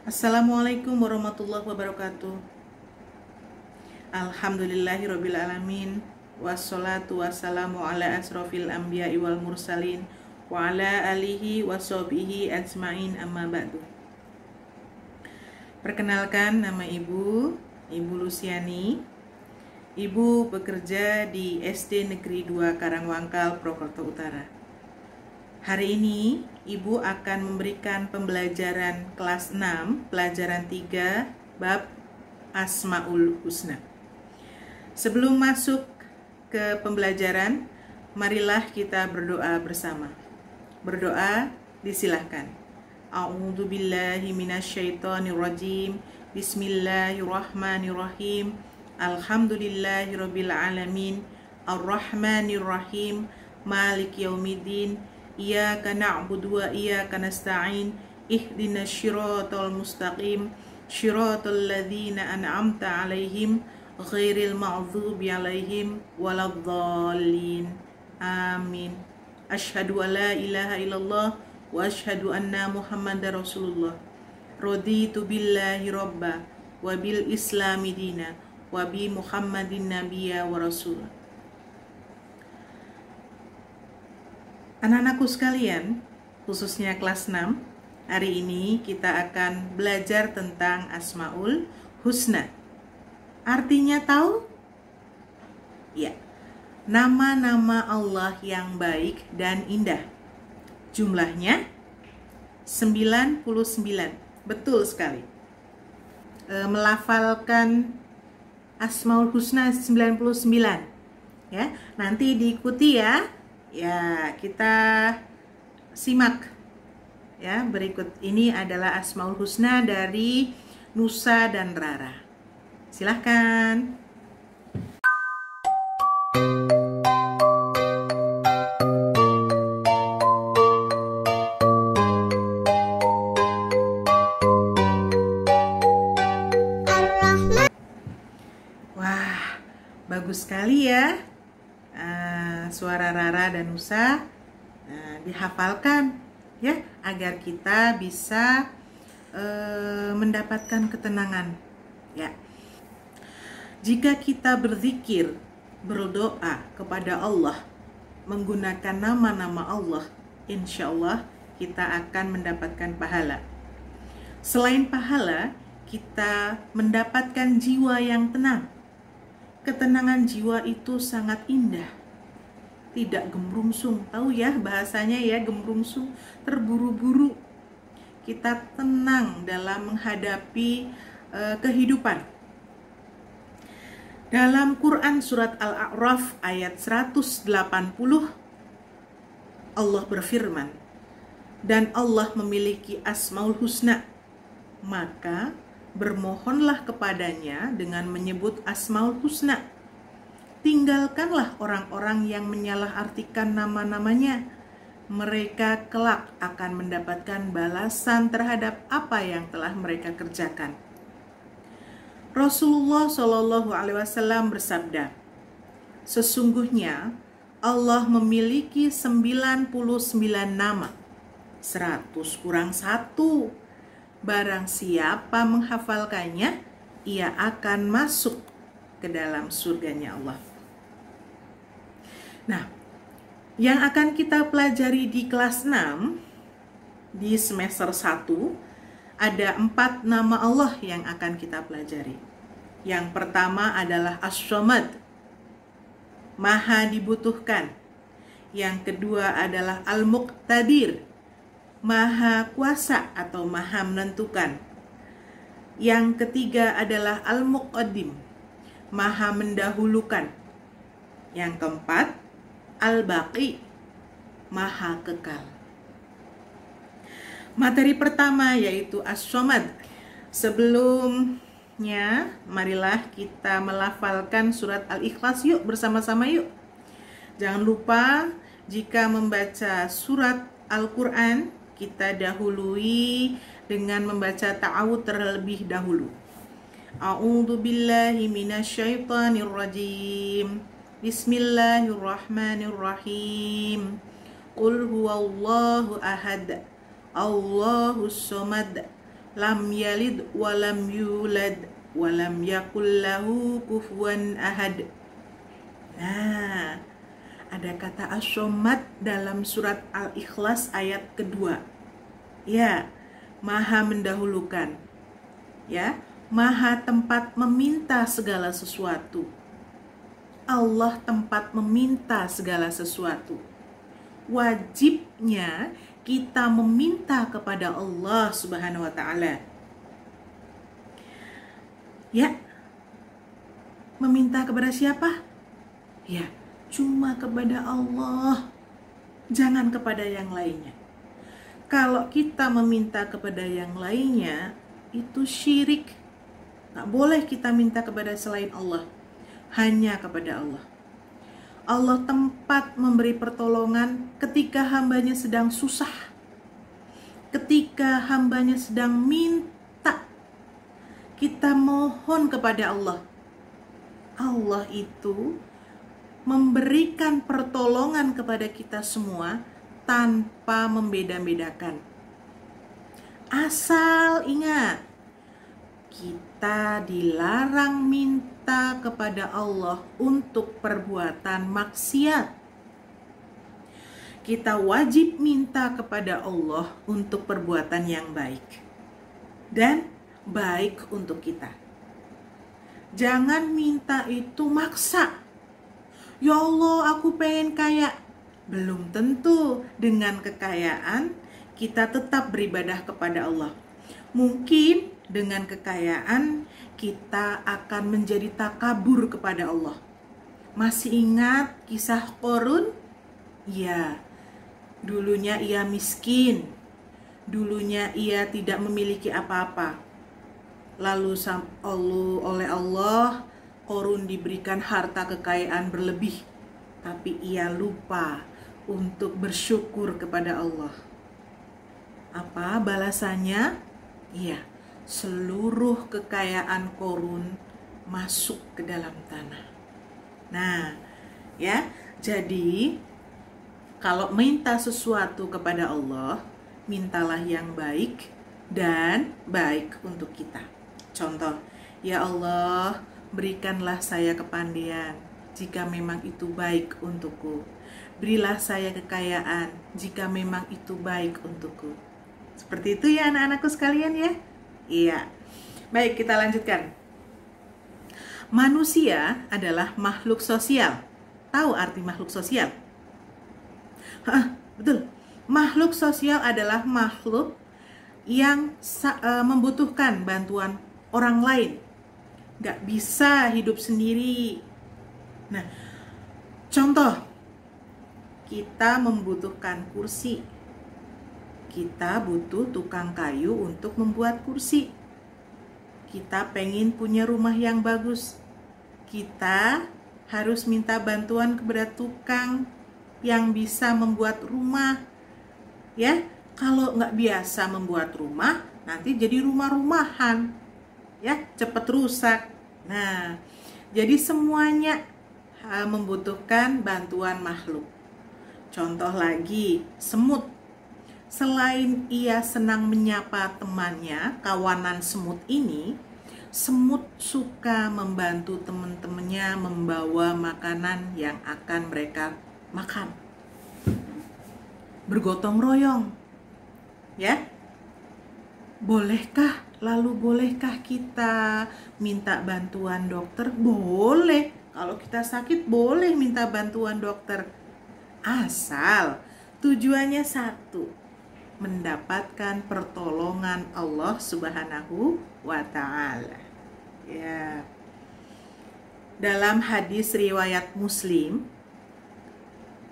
Assalamualaikum warahmatullahi wabarakatuh. Alhamdulillahirrabbilalamin. Wassalatu wassalamu ala asrofil anbiya'i wal mursalin wa ala alihi wa sahbihi ajma'in amma ba'du. Perkenalkan, nama Ibu Lusiani. Ibu bekerja di SD Negeri 2 Karangwangkal, Purwokerto Utara. Hari ini Ibu akan memberikan pembelajaran kelas 6, pelajaran 3, bab Asmaul Husna. Sebelum masuk ke pembelajaran, marilah kita berdoa bersama. Berdoa disilahkan. A'udzubillahi minasyaitonirrajim. Bismillahirrahmanirrahim. Alhamdulillahirabbil alamin. Arrahmanirrahim. Malik yaumiddin. Iyyaka na'budu wa iyyaka nasta'in. Ihdinas syiratal mustaqim. Syiratal ladzina an'amta 'alaihim ghairil maghdubi 'alaihim waladdallin. Amin. Asyhadu an la ilaha illallah wa asyhadu anna Muhammadar Rasulullah. Raditu billahi robba wa bil islami dina wa bi Muhammadin nabiyya wa rasul. Anak-anakku sekalian, khususnya kelas 6, hari ini kita akan belajar tentang Asmaul Husna. Artinya tahu? Ya, nama-nama Allah yang baik dan indah. Jumlahnya 99. Betul sekali. Melafalkan Asmaul Husna 99. Ya, nanti diikuti ya. Ya, kita simak ya. Berikut ini adalah Asmaul Husna dari Nusa dan Rara. Silahkan. Wah, bagus sekali ya. Suara Rara dan Nusa dihafalkan ya, agar kita bisa mendapatkan ketenangan ya. Jika kita berzikir, berdoa kepada Allah menggunakan nama-nama Allah, insya Allah kita akan mendapatkan pahala. Selain pahala, kita mendapatkan jiwa yang tenang. Ketenangan jiwa itu sangat indah, tidak gemrungsung. Tahu ya bahasanya ya, gemrungsung, terburu-buru. Kita tenang dalam menghadapi kehidupan. Dalam Quran surat Al-A'raf ayat 180, Allah berfirman, dan Allah memiliki Asmaul Husna, maka bermohonlah kepadanya dengan menyebut Asmaul Husna. Tinggalkanlah orang-orang yang menyalahartikan nama-namanya. Mereka kelak akan mendapatkan balasan terhadap apa yang telah mereka kerjakan. Rasulullah Shallallahu Alaihi Wasallam bersabda, sesungguhnya Allah memiliki 99 nama, 100 kurang 1. Barang siapa menghafalkannya, ia akan masuk ke dalam surganya Allah. Nah, yang akan kita pelajari di kelas 6 di semester 1, ada 4 nama Allah yang akan kita pelajari. Yang pertama adalah As-Samad, Maha dibutuhkan. Yang kedua adalah Al-Muqtadir, Maha kuasa atau maha menentukan. Yang ketiga adalah Al-Muqaddim, Maha mendahulukan. Yang keempat, Al-Baqi, Maha kekal. Materi pertama yaitu As-Samad. Sebelumnya, marilah kita melafalkan surat Al-Ikhlas yuk, bersama-sama yuk. Jangan lupa jika membaca surat Al-Quran, kita dahului dengan membaca ta'awudz terlebih dahulu. A'udzu billahi minasyaitonir rajim. Bismillahirrahmanirrahim. Qul huwallahu ahad. Allahus samad. lam yalid walam yulad walam yakul lahu kufuwan ahad. Nah, ada kata as-somad dalam surat Al-Ikhlas ayat kedua. Ya, maha mendahulukan. Ya, maha tempat meminta segala sesuatu. Allah tempat meminta segala sesuatu. Wajibnya kita meminta kepada Allah Subhanahu wa Ta'ala. Ya, meminta kepada siapa? Ya, cuma kepada Allah, jangan kepada yang lainnya. Kalau kita meminta kepada yang lainnya, itu syirik. Nggak boleh kita minta kepada selain Allah, hanya kepada Allah. Allah tempat memberi pertolongan ketika hambanya sedang susah, ketika hambanya sedang minta, kita mohon kepada Allah. Allah itu memberikan pertolongan kepada kita semua tanpa membeda-bedakan. Asal ingat, kita dilarang minta kepada Allah untuk perbuatan maksiat. Kita wajib minta kepada Allah untuk perbuatan yang baik dan baik untuk kita. Jangan minta itu maksa. Ya Allah, aku pengen kaya. Belum tentu dengan kekayaan kita tetap beribadah kepada Allah. Mungkin dengan kekayaan kita akan menjadi takabur kepada Allah. Masih ingat kisah Qorun? Ya, dulunya ia miskin. Dulunya ia tidak memiliki apa-apa. Lalu oleh Allah, Qorun diberikan harta kekayaan berlebih. Tapi ia lupa untuk bersyukur kepada Allah. Apa balasannya? Iya, seluruh kekayaan Qorun masuk ke dalam tanah. Nah, ya, jadi kalau minta sesuatu kepada Allah, mintalah yang baik dan baik untuk kita. Contoh, ya Allah, berikanlah saya kepandaian jika memang itu baik untukku. Berilah saya kekayaan jika memang itu baik untukku. Seperti itu ya anak-anakku sekalian ya. Iya. Baik, kita lanjutkan. Manusia adalah makhluk sosial. Tahu arti makhluk sosial? Betul. Makhluk sosial adalah makhluk yang membutuhkan bantuan orang lain. Gak bisa hidup sendiri. Nah, contoh, kita membutuhkan kursi. Kita butuh tukang kayu untuk membuat kursi. Kita pengen punya rumah yang bagus. Kita harus minta bantuan kepada tukang yang bisa membuat rumah. Ya, kalau nggak biasa membuat rumah, nanti jadi rumah-rumahan. Ya, cepat rusak. Nah, jadi semuanya membutuhkan bantuan makhluk. Contoh lagi, semut. Selain ia senang menyapa temannya, kawanan semut ini, semut suka membantu teman-temannya membawa makanan yang akan mereka makan. Bergotong royong. Ya? Bolehkah kita minta bantuan dokter? Boleh. Kalau kita sakit boleh minta bantuan dokter. Asal tujuannya satu, mendapatkan pertolongan Allah Subhanahu wa Ta'ala. Ya. Dalam hadis riwayat Muslim,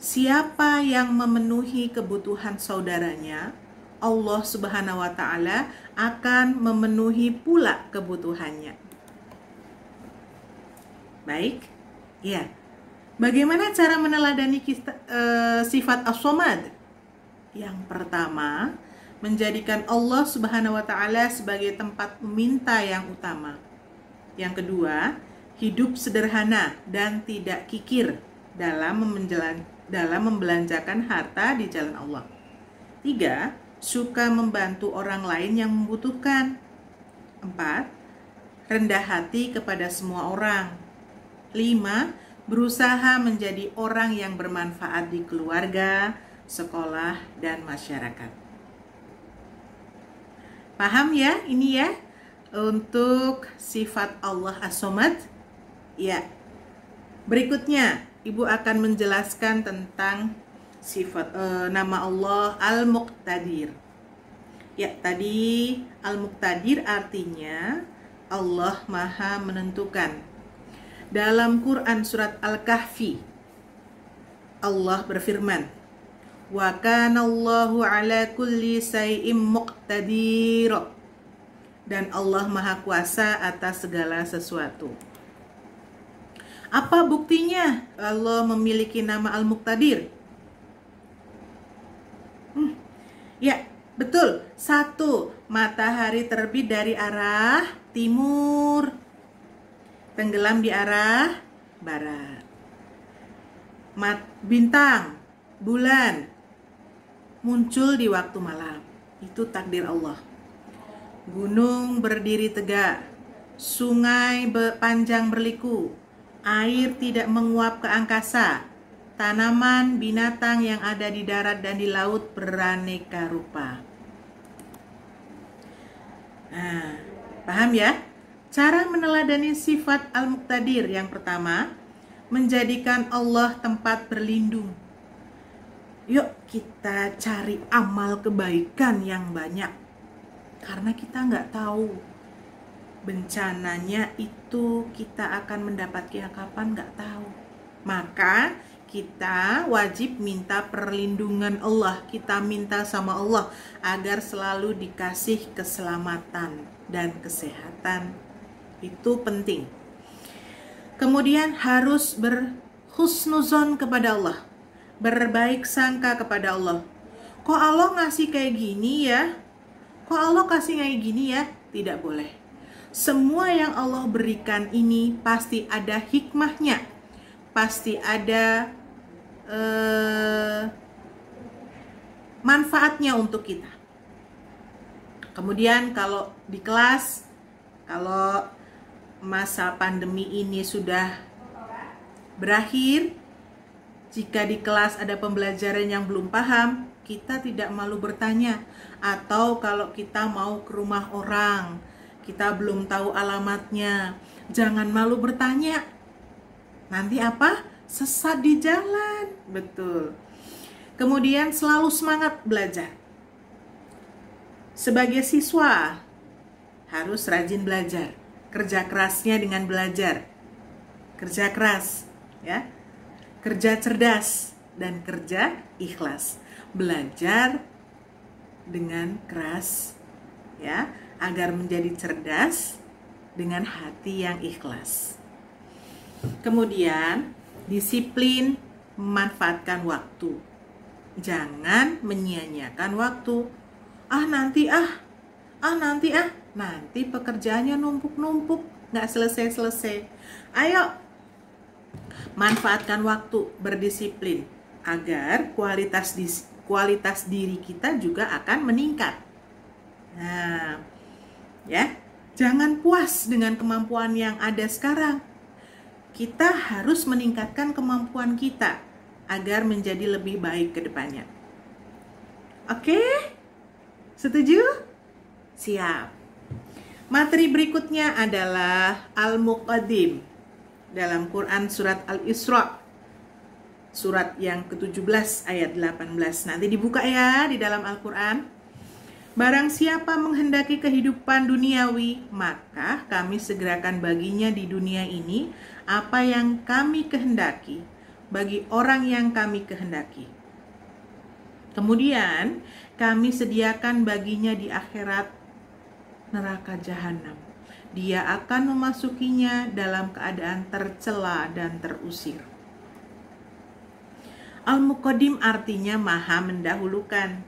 siapa yang memenuhi kebutuhan saudaranya, Allah Subhanahu wa Ta'ala akan memenuhi pula kebutuhannya. Baik, ya. Bagaimana cara meneladani sifat as-somad? Yang pertama, menjadikan Allah Subhanahu wa Ta'ala sebagai tempat meminta yang utama. Yang kedua, hidup sederhana dan tidak kikir dalam membelanjakan harta di jalan Allah. 3, suka membantu orang lain yang membutuhkan. 4. Rendah hati kepada semua orang. 5. Berusaha menjadi orang yang bermanfaat di keluarga, sekolah, dan masyarakat. Paham ya ini ya untuk sifat Allah As-Somad? Ya. Berikutnya Ibu akan menjelaskan tentang sifat nama Allah Al-Muqtadir. Ya, tadi Al-Muqtadir artinya Allah Maha menentukan. Dalam Quran surat Al-Kahfi, Allah berfirman, "Wa kana Allahu ala kulli syai'in muqtadir." Dan Allah Maha Kuasa atas segala sesuatu. Apa buktinya Allah memiliki nama Al-Muqtadir? Ya, betul. 1. Matahari terbit dari arah timur, tenggelam di arah barat. Bintang, bulan muncul di waktu malam. Itu takdir Allah. Gunung berdiri tegak, sungai panjang berliku, air tidak menguap ke angkasa, tanaman, binatang yang ada di darat dan di laut beraneka rupa. Nah, paham ya? Cara meneladani sifat Al-Muqtadir yang pertama, menjadikan Allah tempat berlindung. Yuk kita cari amal kebaikan yang banyak. Karena kita nggak tahu bencananya itu kita akan mendapatnya kapan, nggak tahu. Maka kita wajib minta perlindungan Allah. Kita minta sama Allah agar selalu dikasih keselamatan dan kesehatan. Itu penting. Kemudian harus berhusnuzon kepada Allah, berbaik sangka kepada Allah. Kok Allah ngasih kayak gini ya? Kok Allah kasih kayak gini ya? Tidak boleh. Semua yang Allah berikan ini pasti ada hikmahnya, pasti ada manfaatnya untuk kita. Kemudian kalau di kelas, kalau masa pandemi ini sudah berakhir, jika di kelas ada pembelajaran yang belum paham, kita tidak malu bertanya. Atau kalau kita mau ke rumah orang, kita belum tahu alamatnya, jangan malu bertanya. Nanti apa? Sesat di jalan. Betul. Kemudian selalu semangat belajar. Sebagai siswa harus rajin belajar. Kerja kerasnya dengan belajar. Kerja keras, ya. Kerja cerdas dan kerja ikhlas. Belajar dengan keras, ya, agar menjadi cerdas dengan hati yang ikhlas. Kemudian, disiplin memanfaatkan waktu. Jangan menyia-nyiakan waktu. Nanti pekerjaannya numpuk-numpuk, nggak selesai-selesai. Ayo, manfaatkan waktu, berdisiplin, agar kualitas diri kita juga akan meningkat. Nah, ya, jangan puas dengan kemampuan yang ada sekarang. Kita harus meningkatkan kemampuan kita agar menjadi lebih baik ke depannya. Oke? Setuju? Siap. Materi berikutnya adalah Al-Muqaddim dalam Quran surat Al-Isra, surat yang ke-17 ayat 18. Nanti dibuka ya di dalam Al-Quran. Barang siapa menghendaki kehidupan duniawi, maka kami segerakan baginya di dunia ini apa yang kami kehendaki bagi orang yang kami kehendaki. Kemudian kami sediakan baginya di akhirat neraka jahanam. Dia akan memasukinya dalam keadaan tercela dan terusir. Al-Muqaddim artinya maha mendahulukan.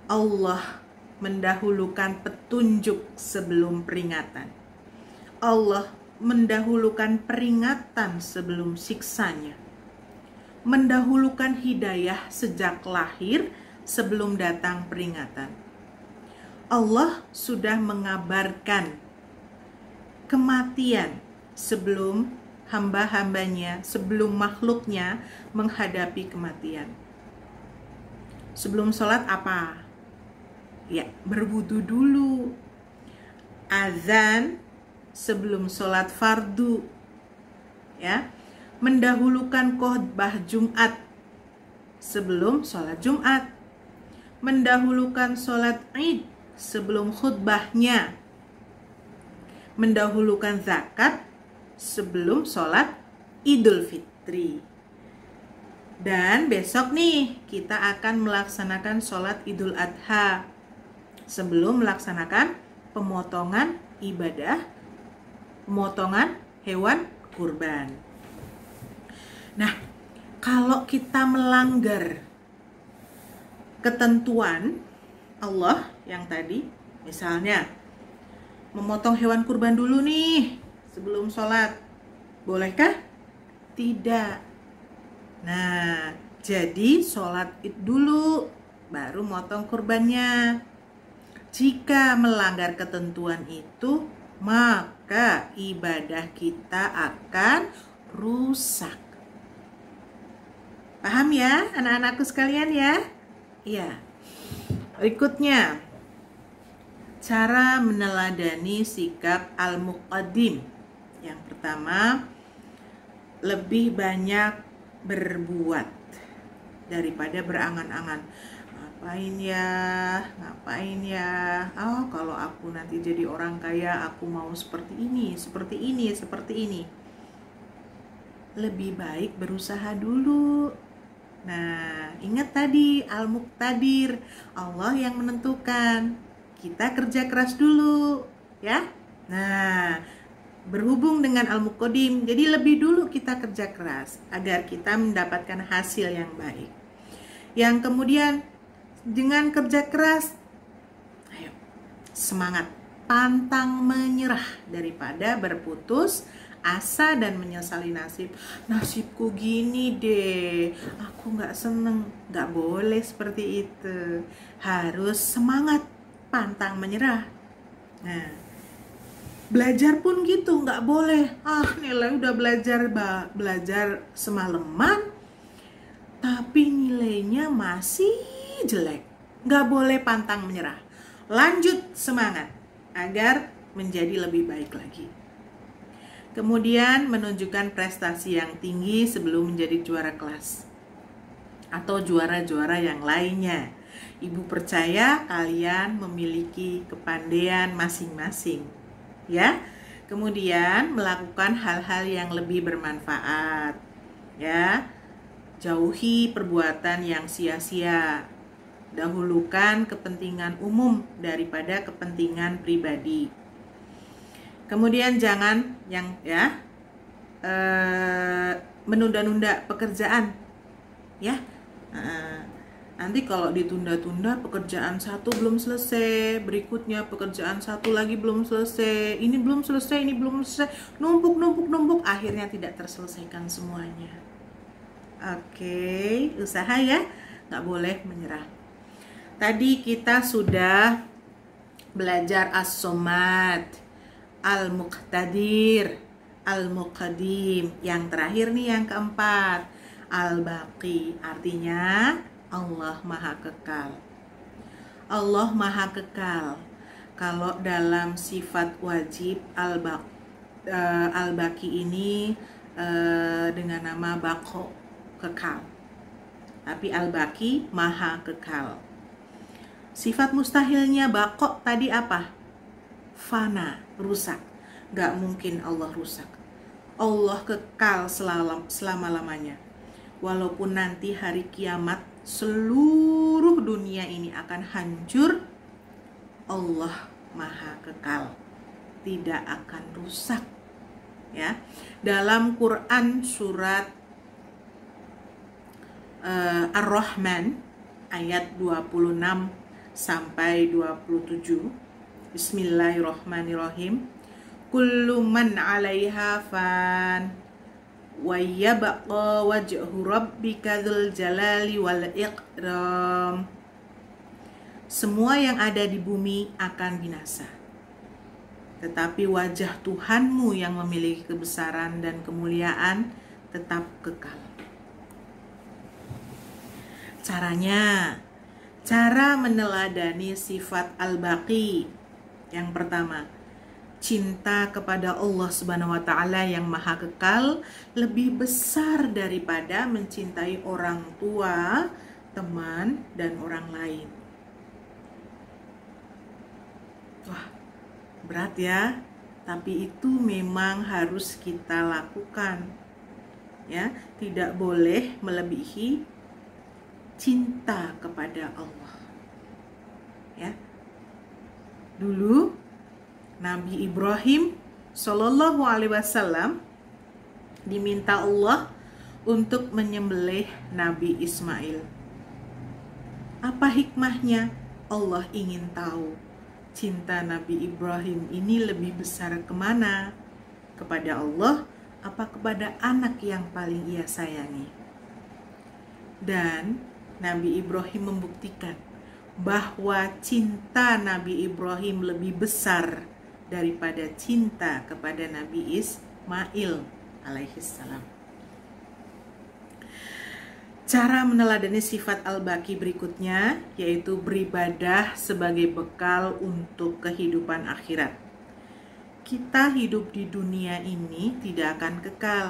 Allah mendahulukan petunjuk sebelum peringatan. Allah mendahulukan peringatan sebelum siksanya. Mendahulukan hidayah sejak lahir sebelum datang peringatan. Allah sudah mengabarkan kematian sebelum hamba-hambanya, sebelum makhluknya menghadapi kematian. Sebelum sholat apa? Ya, berwudu dulu. Azan sebelum sholat fardu. Ya, mendahulukan khutbah Jumat sebelum sholat Jumat. Mendahulukan sholat Id sebelum khutbahnya. Mendahulukan zakat sebelum sholat Idul Fitri. Dan besok nih kita akan melaksanakan sholat Idul Adha sebelum melaksanakan pemotongan ibadah, pemotongan hewan kurban. Nah, kalau kita melanggar ketentuan Allah yang tadi, misalnya memotong hewan kurban dulu nih sebelum sholat, bolehkah? Tidak. Nah, jadi sholat id dulu baru motong kurbannya. Jika melanggar ketentuan itu, maka ibadah kita akan rusak. Paham ya anak-anakku sekalian ya? Iya. Berikutnya, cara meneladani sikap al-muqaddim. Yang pertama, lebih banyak berbuat daripada berangan-angan. Ngapain ya, oh kalau aku nanti jadi orang kaya, aku mau seperti ini. Lebih baik berusaha dulu. Nah, ingat tadi al-muqtadir, Allah yang menentukan. Kita kerja keras dulu, ya. Nah, berhubung dengan al-muqaddim, jadi lebih dulu kita kerja keras agar kita mendapatkan hasil yang baik. Yang kemudian dengan kerja keras, ayo semangat, pantang menyerah daripada berputus asa dan menyesali nasib. Nasibku gini deh, aku gak seneng. Gak boleh seperti itu. Harus semangat, pantang menyerah. Nah, belajar pun gitu, gak boleh. Nilai udah belajar semalaman, tapi nilainya masih jelek. Gak boleh pantang menyerah. Lanjut semangat agar menjadi lebih baik lagi. Kemudian menunjukkan prestasi yang tinggi sebelum menjadi juara kelas atau juara-juara yang lainnya. Ibu percaya kalian memiliki kepandaian masing-masing, ya. Kemudian melakukan hal-hal yang lebih bermanfaat, ya. Jauhi perbuatan yang sia-sia. Dahulukan kepentingan umum daripada kepentingan pribadi. Kemudian jangan menunda-nunda pekerjaan, ya. Nanti kalau ditunda-tunda pekerjaan satu belum selesai, berikutnya pekerjaan satu lagi belum selesai, ini belum selesai, numpuk, akhirnya tidak terselesaikan semuanya. Oke, usaha ya, nggak boleh menyerah. Tadi kita sudah belajar as-somad, al-muqtadir, al-muqaddim. Yang terakhir nih yang keempat, al-baqi. Artinya Allah Maha Kekal. Allah Maha Kekal. Kalau dalam sifat wajib al-baqi ini dengan nama baqo, kekal. Tapi al-baqi Maha Kekal. Sifat mustahilnya baqo tadi apa? Fana, rusak. Gak mungkin Allah rusak. Allah kekal selama-lamanya. Walaupun nanti hari kiamat seluruh dunia ini akan hancur, Allah Maha Kekal, tidak akan rusak. Ya, dalam Quran surat Ar-Rahman ayat 26 sampai 27. Bismillahirrahmanirrahim. Kullu man 'alaiha fan wa yabqa wajhu rabbika dzul jalali wal ikram. semua yang ada di bumi akan binasa. Tetapi wajah Tuhanmu yang memiliki kebesaran dan kemuliaan tetap kekal. Caranya, cara meneladani sifat Al-Baqi. Yang pertama, cinta kepada Allah Subhanahu wa Ta'ala yang Maha Kekal lebih besar daripada mencintai orang tua, teman, dan orang lain. Wah, berat ya, tapi itu memang harus kita lakukan. Ya, tidak boleh melebihi cinta kepada Allah. Ya. Dulu Nabi Ibrahim Shallallahu Alaihi Wasallam diminta Allah untuk menyembelih Nabi Ismail. Apa hikmahnya? Allah ingin tahu cinta Nabi Ibrahim ini lebih besar kemana? Kepada Allah apa kepada anak yang paling ia sayangi? Dan Nabi Ibrahim membuktikan bahwa cinta Nabi Ibrahim lebih besar daripada cinta kepada Nabi Ismail alaihissalam. Cara meneladani sifat Al-Baqi berikutnya yaitu beribadah sebagai bekal untuk kehidupan akhirat. Kita hidup di dunia ini tidak akan kekal.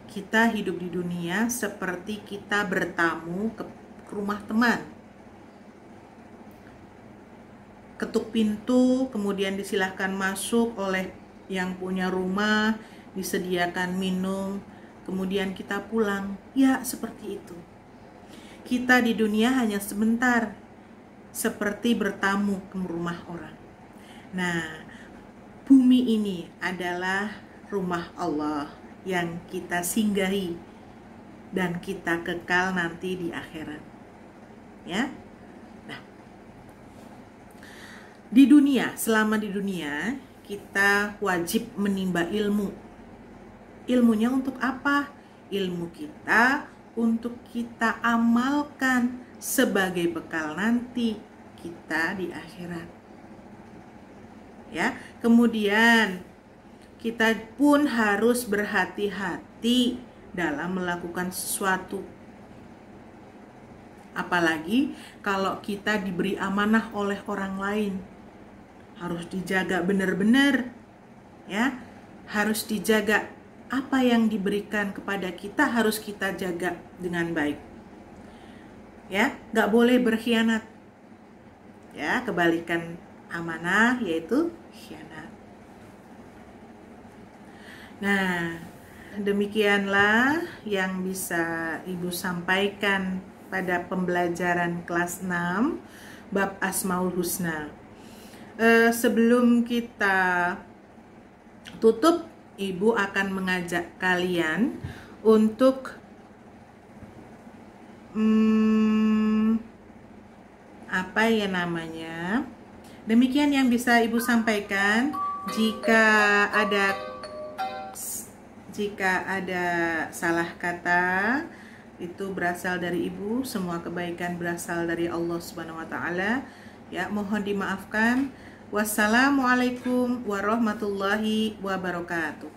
Kita hidup di dunia seperti kita bertamu ke rumah teman. Ketuk pintu, kemudian disilahkan masuk oleh yang punya rumah, disediakan minum, kemudian kita pulang. Ya, seperti itu. Kita di dunia hanya sebentar, seperti bertamu ke rumah orang. Nah, bumi ini adalah rumah Allah yang kita singgahi dan kita kekal nanti di akhirat. Ya. Nah, di dunia, selama di dunia kita wajib menimba ilmu. Ilmunya untuk apa? Ilmu kita untuk kita amalkan sebagai bekal nanti kita di akhirat. Ya, kemudian kita pun harus berhati-hati dalam melakukan sesuatu. Apalagi kalau kita diberi amanah oleh orang lain. Harus dijaga benar-benar. Ya, harus dijaga apa yang diberikan kepada kita harus kita jaga dengan baik. Ya, nggak boleh berkhianat. Ya, kebalikan amanah yaitu khianat. Nah, demikianlah yang bisa Ibu sampaikan pada pembelajaran kelas 6 bab Asmaul Husna. Sebelum kita tutup, Ibu akan mengajak kalian untuk apa ya namanya? Demikian yang bisa Ibu sampaikan. Jika ada salah kata, itu berasal dari Ibu. Semua kebaikan berasal dari Allah Subhanahu wa Ta'ala. Ya, mohon dimaafkan. Wassalamualaikum warahmatullahi wabarakatuh.